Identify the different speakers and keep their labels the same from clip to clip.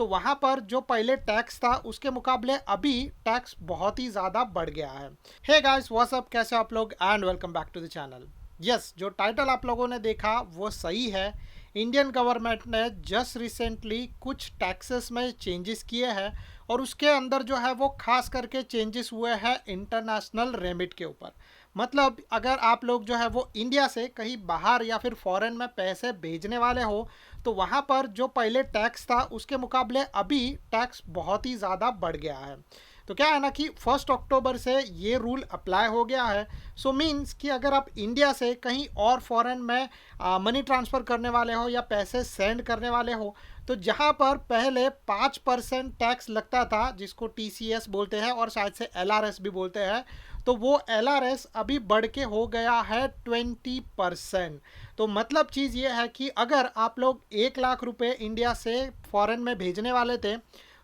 Speaker 1: तो वहाँ पर जो पहले टैक्स था उसके मुकाबले अभी टैक्स बहुत ही ज़्यादा बढ़ गया है। हे गाइस, व्हाट्स अप, कैसे आप लोग, and welcome back to the channel. Yes, जो टाइटल आप लोगों ने देखा वो सही है। इंडियन गवर्नमेंट ने जस्ट रिसेंटली कुछ टैक्सेस में चेंजेस किए हैं और उसके अंदर जो है वो खास करके चेंजेस हुए हैं इंटरनेशनल रेमिट के ऊपर। मतलब अगर आप लोग जो है वो इंडिया से कहीं बाहर या फिर फॉरेन में पैसे भेजने वाले हो तो वहाँ पर जो पहले टैक्स था उसके मुकाबले अभी टैक्स बहुत ही ज़्यादा बढ़ गया है। तो क्या है ना कि 1 अक्टूबर से ये रूल अप्लाई हो गया है। सो मीन्स कि अगर आप इंडिया से कहीं और फॉरेन में मनी ट्रांसफ़र करने वाले हो या पैसे सेंड करने वाले हो तो जहाँ पर पहले 5% टैक्स लगता था जिसको TCS बोलते हैं और शायद से LRS भी बोलते हैं, तो वो LRS अभी बढ़ के हो गया है 20%। तो मतलब चीज़ ये है कि अगर आप लोग 1 लाख रुपए इंडिया से फॉरेन में भेजने वाले थे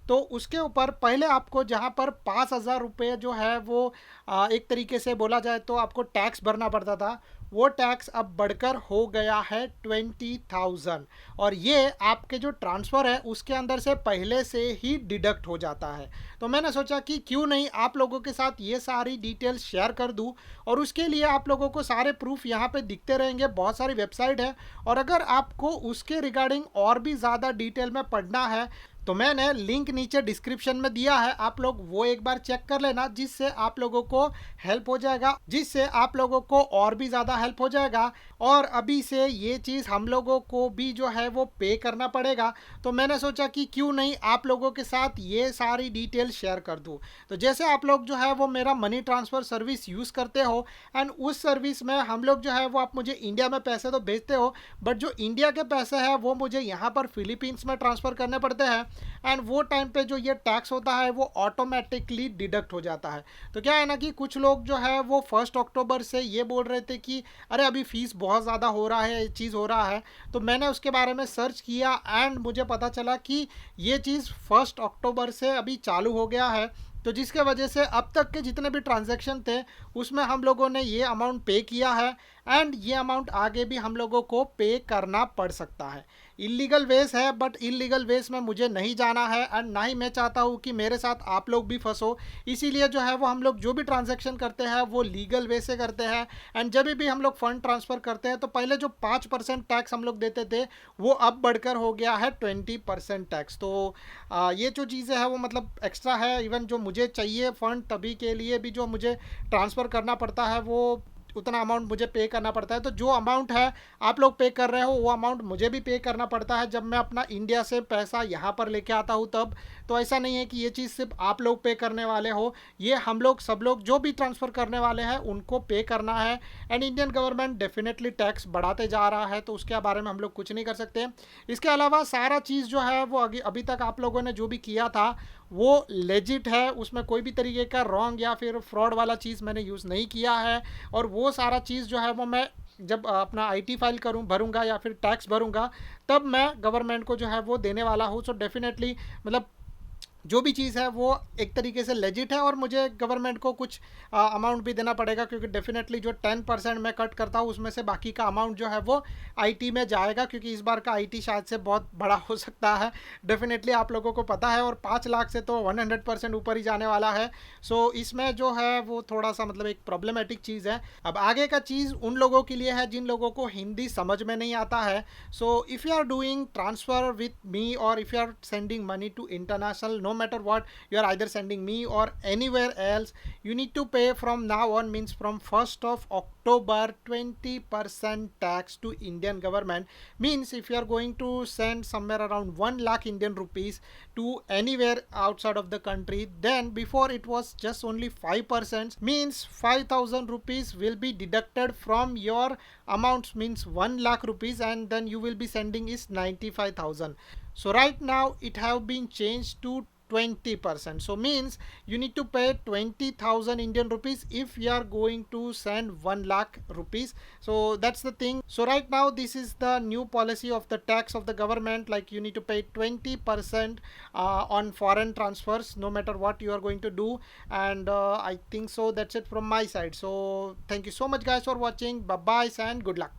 Speaker 1: तो उसके ऊपर पहले आपको जहाँ पर 5,000 रुपये जो है वो एक तरीके से बोला जाए तो आपको टैक्स भरना पड़ता था, वो टैक्स अब बढ़कर हो गया है 20,000। और ये आपके जो ट्रांसफ़र है उसके अंदर से पहले से ही डिडक्ट हो जाता है। तो मैंने सोचा कि क्यों नहीं आप लोगों के साथ ये सारी डिटेल्स शेयर कर दूं, और उसके लिए आप लोगों को सारे प्रूफ यहाँ पे दिखते रहेंगे, बहुत सारी वेबसाइट है। और अगर आपको उसके रिगार्डिंग और भी ज़्यादा डिटेल में पढ़ना है तो मैंने लिंक नीचे डिस्क्रिप्शन में दिया है, आप लोग वो एक बार चेक कर लेना, जिससे आप लोगों को हेल्प हो जाएगा, जिससे आप लोगों को और भी ज़्यादा हेल्प हो जाएगा। और अभी से ये चीज़ हम लोगों को भी जो है वो पे करना पड़ेगा। तो मैंने सोचा कि क्यों नहीं आप लोगों के साथ ये सारी डिटेल शेयर कर दूँ। तो जैसे आप लोग जो है वो मेरा मनी ट्रांसफ़र सर्विस यूज़ करते हो एंड उस सर्विस में हम लोग जो है वो आप मुझे इंडिया में पैसे तो भेजते हो, बट जो इंडिया के पैसे हैं वो मुझे यहाँ पर फिलीपींस में ट्रांसफ़र करने पड़ते हैं एंड वो टाइम पे जो ये टैक्स होता है वो ऑटोमेटिकली डिडक्ट हो जाता है। तो क्या है ना कि कुछ लोग जो है वो 1 अक्टूबर से ये बोल रहे थे कि अरे अभी फ़ीस बहुत ज़्यादा हो रहा है, ये चीज़ हो रहा है। तो मैंने उसके बारे में सर्च किया एंड मुझे पता चला कि ये चीज़ 1 अक्टूबर से अभी चालू हो गया है। तो जिसके वजह से अब तक के जितने भी ट्रांजैक्शन थे उसमें हम लोगों ने ये अमाउंट पे किया है एंड ये अमाउंट आगे भी हम लोगों को पे करना पड़ सकता है। इलीगल वेज है, बट इलीगल वेज में मुझे नहीं जाना है एंड ना ही मैं चाहता हूँ कि मेरे साथ आप लोग भी फंसो। इसीलिए जो है वो हम लोग जो भी ट्रांजैक्शन करते हैं वो लीगल वे से करते हैं। एंड जब भी हम लोग फंड ट्रांसफ़र करते हैं तो पहले जो 5% टैक्स हम लोग देते थे वो अब बढ़कर हो गया है 20% टैक्स। तो ये जो चीज़ें हैं वो मतलब एक्स्ट्रा है। इवन जो मुझे चाहिए फ़ंड तभी के लिए भी जो मुझे ट्रांसफ़र करना पड़ता है वो उतना अमाउंट मुझे पे करना पड़ता है। तो जो अमाउंट है आप लोग पे कर रहे हो वो अमाउंट मुझे भी पे करना पड़ता है जब मैं अपना इंडिया से पैसा यहाँ पर लेके आता हूँ तब। तो ऐसा नहीं है कि ये चीज़ सिर्फ आप लोग पे करने वाले हो, ये हम लोग सब लोग जो भी ट्रांसफ़र करने वाले हैं उनको पे करना है। And Indian government definitely tax बढ़ाते जा रहा है तो उसके बारे में हम लोग कुछ नहीं कर सकते। इसके अलावा सारा चीज़ जो है वो अभी तक आप लोगों ने जो भी किया था वो लेजिट है, उसमें कोई भी तरीके का रॉन्ग या फिर फ्रॉड वाला चीज़ मैंने यूज़ नहीं किया है। और वो सारा चीज़ जो है वो मैं जब अपना IT फाइल भरूंगा या फिर टैक्स भरूंगा तब मैं गवर्नमेंट को जो है वो देने वाला हूँ। सो डेफिनेटली मतलब जो भी चीज़ है वो एक तरीके से लेजिट है और मुझे गवर्नमेंट को कुछ अमाउंट भी देना पड़ेगा, क्योंकि डेफिनेटली जो 10% मैं कट करता हूँ उसमें से बाकी का अमाउंट जो है वो IT में जाएगा, क्योंकि इस बार का IT शायद से बहुत बड़ा हो सकता है। डेफिनेटली आप लोगों को पता है, और 5 लाख से तो 100% ऊपर ही जाने वाला है। सो इसमें जो है वो थोड़ा सा मतलब एक प्रॉब्लमेटिक चीज़ है। अब आगे का चीज़ उन लोगों के लिए है जिन लोगों को हिंदी समझ में नहीं आता है। So if you are doing transfer with me or if you are sending money to international, no matter what you are either sending me or anywhere else, you need to pay from now on, means from 1st of October 20% tax to Indian government. Means if you are going to send somewhere around 1 lakh Indian rupees to anywhere outside of the country, then before it was just only 5%, means 5,000 rupees will be deducted from your amounts, means 1 lakh rupees, and then you will be sending is 95,000. So right now it have been changed to 20%. So means you need to pay 20,000 Indian rupees if you are going to send 1 lakh rupees. So that's the thing. So right now this is the new policy of the tax of the government, like you need to pay 20% on foreign transfers no matter what you are going to do. And I think so that's it from my side. So thank you so much guys for watching. Bye bye and good luck.